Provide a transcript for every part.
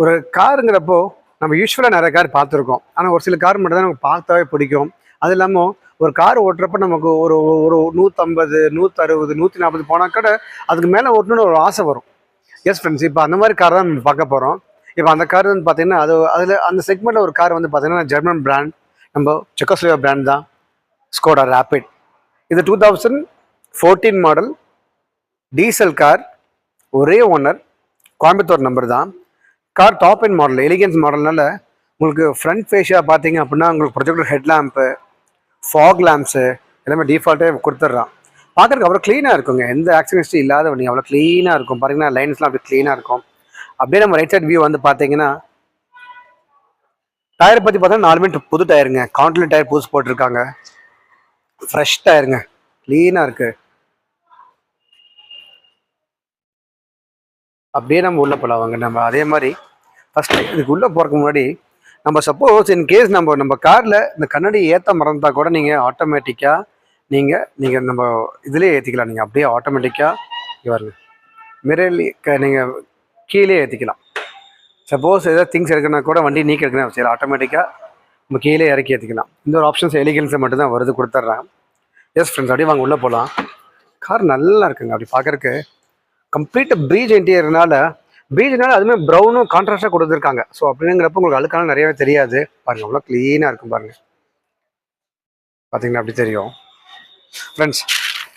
ஒரு காருங்கிறப்போ நம்ம யூஸ்வலாக நிறைய கார் பார்த்துருக்கோம். ஆனால் ஒரு சில கார் மட்டும் தான் நமக்கு பார்த்தாவே பிடிக்கும். அது இல்லாமல் ஒரு கார் ஓட்டுறப்ப நமக்கு ஒரு ஒரு 150, 160, 140 போனால் கூட அதுக்கு மேலே ஓட்டணும்னு ஒரு ஆசை வரும். எஸ் ஃப்ரெண்ட்ஸ், இப்போ அந்த மாதிரி கார் தான் நம்ம பார்க்க போகிறோம். இப்போ அந்த கார் வந்து பார்த்தீங்கன்னா அதில் அந்த செக்மெண்ட்டில் ஒரு கார் வந்து பார்த்தீங்கன்னா ஜெர்மன் பிராண்ட், நம்ம செக்கோஸ்லோவேக்கியா பிராண்ட் தான், ஸ்கோடா ரேபிட். இது 2014 மாடல் டீசல் கார், ஒரே ஓனர், கோயம்புத்தூர் நம்பர் தான். Car top end model, elegance மாடல்னால உங்களுக்கு ஃப்ரண்ட் ஃபேஷியாக பார்த்தீங்க அப்படின்னா உங்களுக்கு projector head lamp, fog lamps எல்லாமே டிஃபால்ட்டே கொடுத்துட்றான். பார்க்குறதுக்கு அவ்வளோ க்ளீனாக இருக்குங்க, எந்த ஆக்சிடென்ட்ஸும் இல்லாத வண்டி, அவ்வளோ க்ளீனாக இருக்கும். பாருங்கன்னா லைன்ஸ்லாம் அப்படி க்ளீனாக இருக்கும். அப்படியே நம்ம ரைட் சைட் வியூ வந்து பார்த்தீங்கன்னா டயரை பற்றி பார்த்தா 4 புது டயருங்க, கான்டினென்டல் டயர் புதுசு போட்டிருக்காங்க, ஃப்ரெஷ் டயருங்க, க்ளீனாக இருக்குது. அப்படியே நம்ம உள்ளே போகலாம் வாங்க. நம்ம அதே மாதிரி ஃபஸ்ட்டு இதுக்கு உள்ளே போகிறதுக்கு முன்னாடி நம்ம சப்போஸ் இன்கேஸ் நம்ம காரில் இந்த கண்ணாடி ஏற்ற மறந்தா கூட நீங்கள் ஆட்டோமேட்டிக்காக நீங்கள் நம்ம இதுலேயே ஏற்றிக்கலாம். நீங்கள் அப்படியே ஆட்டோமேட்டிக்காக இங்கே வருங்க மிரர்லி நீங்கள் கீழே ஏற்றிக்கலாம். சப்போஸ் ஏதாவது திங்ஸ் எடுக்கணும்னா கூட வண்டி நீக்கி எடுக்கணும் சரி, ஆட்டோமேட்டிக்காக நம்ம கீழே இறக்கி ஏற்றிக்கலாம். இந்த ஒரு ஆப்ஷன்ஸ் எலிகன்ஸை மட்டும்தான் வருது, கொடுத்துட்றேன். எஸ் ஃப்ரெண்ட்ஸ், அப்படியே வாங்க உள்ளே போகலாம். கார் நல்லா இருக்குங்க, அப்படி பார்க்குறக்கு கம்ப்ளீட் ப்ரீஜ் இன்டீரியர்னால, ப்ரீஜ்னால அதுவுமே ப்ரௌனும் கான்ட்ராஸ்டாக கொடுத்துருக்காங்க. ஸோ அப்படிங்கிறப்ப உங்களுக்கு அழுக்கான நிறையவே தெரியாது. பாருங்கள் அவ்வளோ க்ளீனாக இருக்கும் பாருங்கள், பார்த்தீங்கன்னா அப்படி தெரியும். ஃப்ரெண்ட்ஸ்,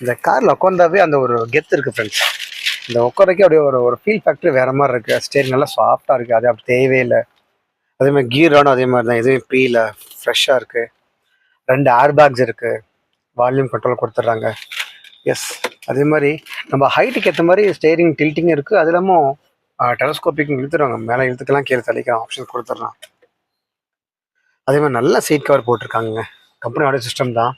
இந்த காரில் உட்காந்தாவே அந்த ஒரு கெத்து இருக்குது ஃப்ரெண்ட்ஸ். இந்த உட்காரக்கே அப்படியே ஒரு ஃபீல் ஃபேக்டரி வேறு மாதிரி இருக்குது. ஸ்டேரிங் நல்லா சாஃப்டாக இருக்குது, அது அப்படி தேவையே இல்லை. அதேமாதிரி கீரானும் அதே மாதிரி தான், எதுவுமே பீல ஃப்ரெஷ்ஷாக இருக்குது. 2 ஏர் பேக்ஸ் இருக்குது, வால்யூம் கண்ட்ரோல் கொடுத்துட்றாங்க. எஸ், அதே மாதிரி நம்ம ஹைட்டுக்கு ஏற்ற மாதிரி ஸ்டேரிங் டில்ட்டிங் இருக்குது. அது இல்லாமல் டெலஸ்கோப்பிக் இழுத்துருவாங்க, மேலே இழுத்துக்கலாம், கீழே தள்ளிக்கலாம், ஆப்ஷன் கொடுத்துட்றான். அதே மாதிரி நல்ல சீட் கவர் போட்டிருக்காங்க, கம்பெனியோட சிஸ்டம் தான்.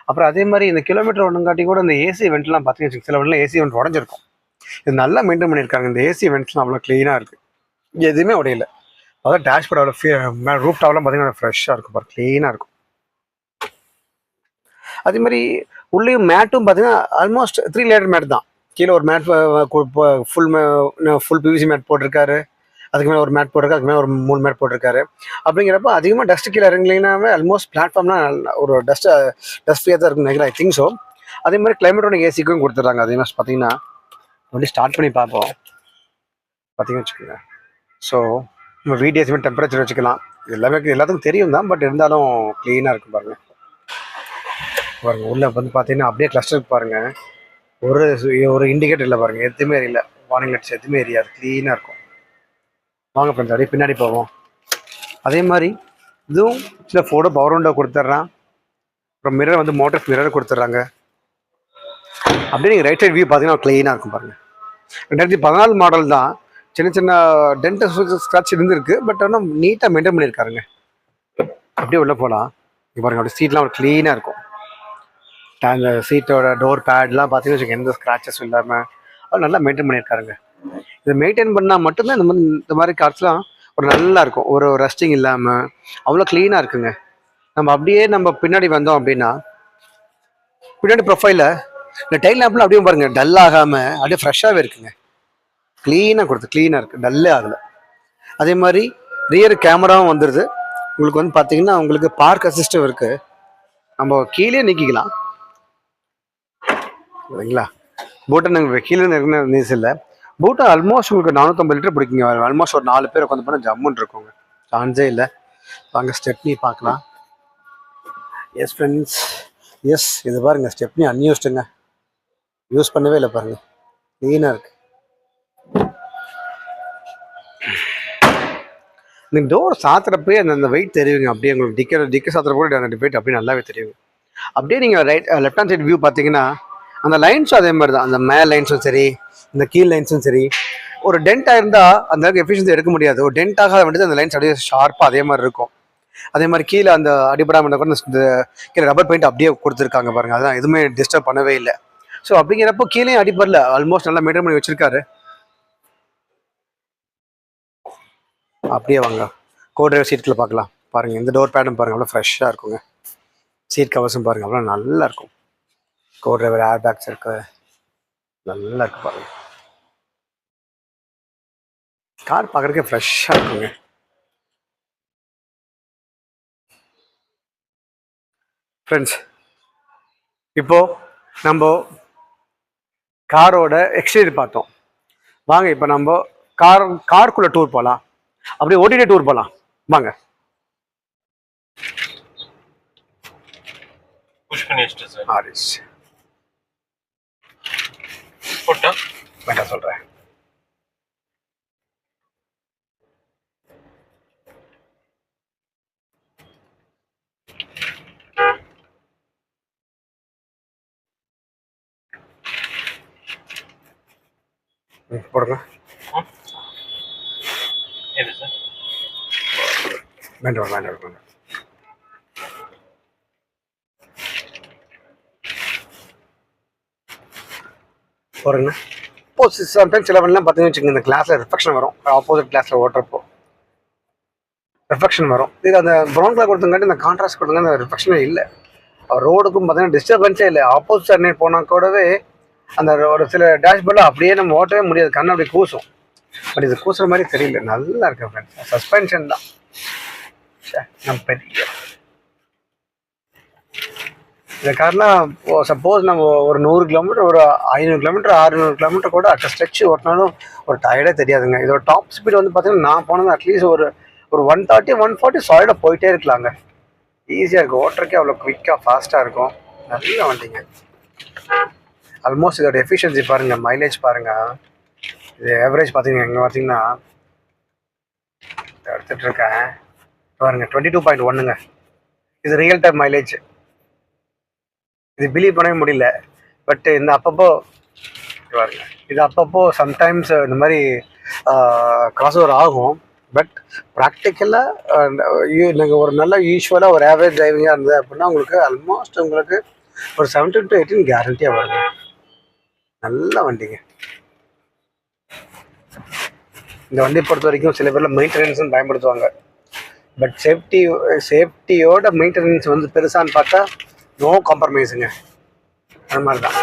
அப்புறம் அதே மாதிரி இந்த கிலோமீட்டர் ஒன்றுங்காட்டி கூட இந்த ஏசி வெண்ட்லாம் பார்த்தீங்கன்னா சில வண்டியில் ஏசி வெண்ட் உடஞ்சிருக்கும். இது நல்லா மெயின்டைன் பண்ணியிருக்காங்க. இந்த ஏசி வெண்ட்ஸ்லாம் அவ்வளோ க்ளீனாக இருக்குது, எதுவுமே உடையல. அதான் டேஷ்போர்ட் அவ்வளோ ரூப் டாப்லாம் பார்த்தீங்கன்னா ஃப்ரெஷ்ஷாக இருக்கும், பாரு க்ளீனாக இருக்கும். அதே மாதிரி உள்ளேயும் மேட்டும் பார்த்தீங்கன்னா ஆல்மோஸ்ட் 3 லேயர் மேட் தான். கீழே ஒரு மேட் ஃபுல் பிவிசி மேட் போட்டிருக்காரு, அதுக்கு மேலே ஒரு மேட் போட்டிருக்காரு, அதுக்கு மேலே ஒரு 3 மேட் போட்டிருக்காரு. அப்படிங்கிறப்ப அதிகமாக டஸ்ட் கீழே இறங்கலினாவே ஆல்மோஸ்ட் பிளாட்ஃபார்ம்லாம் ஒரு டஸ்ட் ஃப்ரீயாக தான் இருக்கும் நினைக்கிறேன், ஐ திங்க் ஸோ. அதே மாதிரி கிளைமேட்டோட ஏசிக்கும் கொடுத்துட்றாங்க. அதே மாதிரி பார்த்தீங்கன்னா வண்டி ஸ்டார்ட் பண்ணி பார்ப்போம், பார்த்தீங்கன்னு வச்சுக்கோங்க. ஸோ நம்ம வீடியோஸுமே டெம்பரேச்சர் வச்சுக்கலாம், இது எல்லாத்துக்கும் தெரியும் தான், பட் இருந்தாலும் க்ளீனாக இருக்கும் பாருங்கள். பாருங்கள் உள்ளே வந்து பார்த்தீங்கன்னா அப்படியே கிளஸ்டருக்கு பாருங்கள், ஒரு இண்டிகேட்டர் இல்லை பாருங்கள், எதுவுமே இல்லை, வார்னிங் லைட்ஸ் எதுவுமே எரியாது, க்ளீனாக இருக்கும். வாங்க ஃப்ரெண்ட்ஸ், அப்படியே பின்னாடி போவோம். அதே மாதிரி இதுவும் சில ஃபோட்டோ பவர் விண்டோ கொடுத்துட்றான். அப்புறம் மிரர் வந்து மோட்டர்ஸ் மிரர் கொடுத்துட்றாங்க. அப்படியே நீங்கள் ரைட் சைட் வியூ பார்த்தீங்கன்னா க்ளீனாக இருக்கும் பாருங்கள். 2014 மாடல் தான், சின்ன சின்ன டென்ட் ஸ்க்ராட்ச் இருந்துருக்கு, பட் ஆனால் நீட்டாக மெயின்டைன் பண்ணியிருக்காருங்க. அப்படியே உள்ளே போகலாம். இங்கே பாருங்கள், அப்படி சீட்லாம் ஒரு க்ளீனாக இருக்கும். அந்த சீட்டோட டோர் பேட்லாம் பார்த்தீங்கன்னு வச்சுக்கோங்க, எந்த ஸ்க்ராச்சஸும் இல்லாமல் அது நல்லா மெயின்டைன் பண்ணியிருக்காருங்க. இதை மெயின்டைன் பண்ணால் மட்டும்தான் இந்த மாதிரி கார்ஸ்லாம் ஒரு நல்லா இருக்கும், ஒரு ரஸ்டிங் இல்லாமல் அவ்வளோ க்ளீனாக இருக்குங்க. நம்ம அப்படியே நம்ம பின்னாடி வந்தோம் அப்படின்னா பின்னாடி ப்ரொஃபைலில் இந்த டைல் லேம்ப்லாம் அப்படியே பாருங்கள், டல் ஆகாமல் அப்படியே ஃப்ரெஷ்ஷாகவே இருக்குங்க, க்ளீனாக க்ளீனாக இருக்குது, டல்லே ஆகலை. அதே மாதிரி ரியர் கேமராவும் வந்துடுது. உங்களுக்கு வந்து பார்த்தீங்கன்னா உங்களுக்கு பார்க் அசிஸ்டும் இருக்குது, நம்ம கீழே நீக்கிக்கலாம் இல்லைங்களா. பூட்டை நாங்கள் கீழே இருக்கிற நியூஸ் இல்லை. பூட்டை ஆல்மோஸ்ட் உங்களுக்கு 450 லிட்டர் பிடிக்குங்க. ஆல்மோஸ்ட் ஒரு 4 பேர் உட்காந்து போனால் ஜம்முன்னு இருக்குங்க, சான்ஸே இல்லை. வாங்க ஸ்டெப்னி பார்க்கலாம். எஸ் ஃப்ரெண்ட்ஸ், எஸ் இது பாருங்கள், ஸ்டெப்னி அன்யூஸ்டுங்க, யூஸ் பண்ணவே இல்லை பாருங்கள், க்ளீனாக இருக்குது. இந்த டோர் சாத்துறப்பே அந்த வெயிட் தெரியுங்க, அப்படியே உங்களுக்கு டிக்க சாத்துறப்போ அந்த வெயிட் அப்படியே நல்லாவே தெரியுங்க. அப்படியே நீங்கள் லெஃப்ட் ஹேண்ட் சைட் வியூ பார்த்தீங்கன்னா அந்த லைன்ஸும் அதே மாதிரி தான், அந்த மேல் லைன்ஸும் சரி, இந்த கீழ் லைன்ஸும் சரி, ஒரு டென்ட்டாக இருந்தால் அந்த அளவுக்கு எஃபிஷியன்சி எடுக்க முடியாது. ஒரு டென்ட் ஆகாத வேண்டியது அந்த லைன்ஸ் அப்படியே ஷார்ப்பாக அதே மாதிரி இருக்கும். அதே மாதிரி கீழே அந்த அடிப்படாமல் இருந்தால் கூட இந்த கீழே ரப்பர் பெயிண்ட் அப்படியே கொடுத்துருக்காங்க பாருங்கள், அதான் எதுவுமே டிஸ்டர்ப் பண்ணவே இல்லை. ஸோ அப்படிங்கிறப்போ கீழே அடிப்படல, ஆல்மோஸ்ட் நல்லா மெயின்டைன் பண்ணி வச்சிருக்காரு. அப்படியே வாங்க கோ டிரைவர் சீட்டில் பார்க்கலாம். பாருங்கள் இந்த டோர் பேடும் பாருங்கள், அவ்வளோ ஃப்ரெஷ்ஷாக இருக்குங்க. சீட் கவர்ஸும் பாருங்கள், அவ்வளோ நல்லா இருக்கும். கோ டிரைவர் ஏர் பேக்ஸ் இருக்கு, நல்லா இருக்கு பாருங்கள். கார் பார்க்குறதுக்கு ஃப்ரெஷ்ஷாக இருக்குங்க. ஃப்ரெண்ட்ஸ், இப்போது நம்ம காரோட எக்ஸ்டீரியர் பார்த்தோம். வாங்க இப்போ நம்ம காருக்குள்ளே டூர் போகலாம், அப்படியே ஓட்டிகிட்டே டூர் போகலாம். வாங்க. ஹாரிஸ் வேண்டாம் சொல்கிறேன். போடுங்க. வேண்டாம் வேண்டாம் வேண்டாம். போடுங்க. இப்போ சம்டைம்ஸ் சில பண்ணலாம் பார்த்தீங்கன்னு வச்சுக்கோங்க, இந்த கிளாஸில் ரிஃப்ளெக்ஷன் வரும். ஆப்போசிட் கிளாஸில் ஓட்டுறப்போ ரிஃப்ளெக்ஷன் வரும். இது அந்த ப்ரௌன் கலர் கொடுத்தங்காட்டி இந்த கான்ட்ராஸ்ட் கொடுத்தங்க அந்த ரிஃப்ளெக்ஷனே இல்லை. ரோடுக்கும் பார்த்தீங்கன்னா டிஸ்டர்பன்ஸே இல்லை. ஆப்போசிட் சைடு போனால் கூடவே அந்த ஒரு சில டேஷ்போர்டில் அப்படியே நம்ம ஓட்டவே முடியாது, கண்ணு அப்படி கூசும். பட் இது கூசுற மாதிரி தெரியல, நல்லா இருக்கு ஃப்ரெண்ட்ஸ். சஸ்பென்ஷன் தான் நம்ம பெரிய இந்த கார்லாம். சப்போஸ் நம்ம ஒரு 100 கிலோமீட்டர், ஒரு 500 கிலோமீட்டர், 600 கிலோமீட்டர் கூட அட் ஸ்ட்ரெச் ஓட்டினாலும் ஒரு டயர்டே தெரியாதுங்க. இதோட டாப் ஸ்பீட் வந்து பார்த்தீங்கன்னா நான் போனது அட்லீஸ்ட் ஒரு 130 140 சாலிடாக போயிட்டே இருக்கலாங்க. ஈஸியாக இருக்கும் ஓட்டுறக்கே, அவ்வளோ குவிக்காக ஃபாஸ்ட்டாக இருக்கும். நல்ல வண்டிங்க. ஆல்மோஸ்ட் இதோட எஃபிஷியன்சி பாருங்கள், மைலேஜ் பாருங்கள். இது ஆவரேஜ் பார்த்தீங்கன்னா எங்கே பார்த்தீங்கன்னா எடுத்துகிட்டு இருக்கேன் பாருங்கள், 22.1ங்க. இது ரியல் டைம் மைலேஜ். இது பிலீவ் பண்ணவே முடியல. பட் இந்த அப்பப்போ பாருங்க, இது அப்பப்போ சம்டைம்ஸ் இந்த மாதிரி கிராஸ் ஓவர் ஆகும். பட் ப்ராக்டிக்கலாக நீங்கள் ஒரு நல்ல யூஸ்வலாக ஒரு ஆவரேஜ் டிரைவிங்காக இருந்தது அப்படின்னா உங்களுக்கு ஆல்மோஸ்ட் உங்களுக்கு ஒரு 17 to 18 கேரண்டியாக வருங்க. நல்ல வண்டிங்க. இந்த வண்டியை பொறுத்த வரைக்கும் சில பேரில் மெயின்டெனன்ஸும் பயன்படுத்துவாங்க. பட் சேஃப்டியோட மெயின்டெனன்ஸ் வந்து பெருசான்னு பார்த்தா நோ காம்ப்ரமைஸுங்க. அது மாதிரி தான்.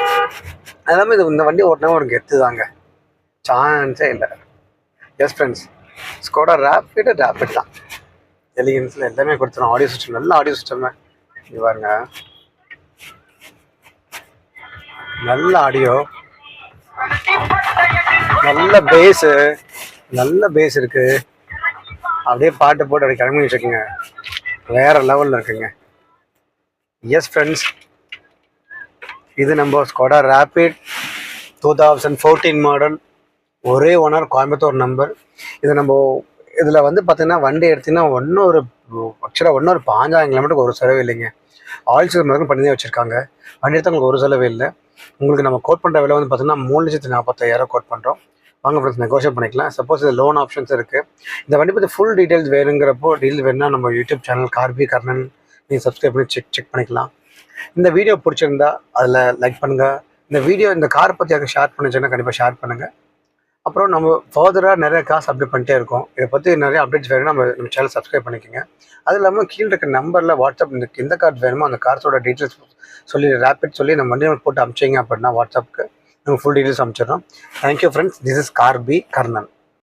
அது இல்லாமல் இந்த வண்டி ஓட்டினா ஒரு கெத்து தாங்க, சான்ஸே இல்லை. எஸ் ஃப்ரெண்ட்ஸ், ஸ்கோடா ரேபிட் தான். எலிகன்ஸில் எல்லாமே கொடுத்துரும். ஆடியோ சிஸ்டம், நல்ல ஆடியோ சிஸ்டமே. இது பாருங்க, நல்ல ஆடியோ, நல்ல பேஸ் இருக்கு. அப்படியே பாட்டு போட்டு அப்படி கிளம்பி வச்சுக்கோங்க, வேற லெவலில் இருக்குங்க. எஸ் ஃப்ரெண்ட்ஸ், இது நம்ம ஸ்கோடா ரேபிட் 2014 மாடல், ஒரே ஓனர், கோயம்புத்தூர் நம்பர். இது நம்ம இதில் வந்து பார்த்தீங்கன்னா வண்டி எடுத்திங்கன்னா ஆக்சுவலாக 15,000 கிலோமீட்டருக்கு ஒரு செலவு இல்லைங்க. ஆயில் சர்வீஸ் மட்டும் பண்ணி தான் வச்சுருக்காங்க. வண்டி எடுத்தவங்களுக்கு ஒரு செலவு இல்லை. உங்களுக்கு நம்ம கோட் பண்ணுற விலை வந்து பார்த்தீங்கன்னா 3,45,000 கோட் பண்ணுறோம். வாங்க ஃப்ரெண்ட்ஸ், நெகோஷியேட் பண்ணிக்கலாம். சப்போஸ் இது லோன் ஆப்ஷன்ஸ் இருக்குது. இந்த வண்டி பற்றி ஃபுல் டீட்டெயில்ஸ் வேணுங்கிறப்போ வேணுன்னா நம்ம யூடியூப் சேனல் கார்பி கர்ணன் நீங்கள் சப்ஸ்கிரைப் பண்ணி செக் பண்ணிக்கலாம். இந்த வீடியோ பிடிச்சிருந்தா அதில் லைக் பண்ணுங்கள். இந்த காரை பற்றி யாருக்கு ஷேர் பண்ணிச்சுன்னா கண்டிப்பாக ஷேர் பண்ணுங்கள். அப்புறம் நம்ம ஃபர்தராக நிறைய காசு அப்டேட் பண்ணிட்டே இருக்கோம். இதை பற்றி நிறைய அப்டேட்ஸ் வேணும்னா நம்ம சேனல் சப்ஸ்கிரைப் பண்ணிக்கோங்க. அது இல்லாமல் கீழே இருக்க நம்பரில் வாட்ஸ்அப் எந்த கார்டு வேணுமோ அந்த கார்ஸோட டீட்டெயில்ஸ் சொல்லி ரேபிட் சொல்லி நம்ம வண்டி போட்டு அனுப்பிச்சிங்க அப்படின்னா வாட்ஸ்அப்புக்கு நம்ம ஃபுல் டீட்டெயில்ஸ் அனுப்பிச்சிடுறோம். தேங்க்யூ ஃப்ரெண்ட்ஸ், திஸ் இஸ் கார்பி கர்ணன்.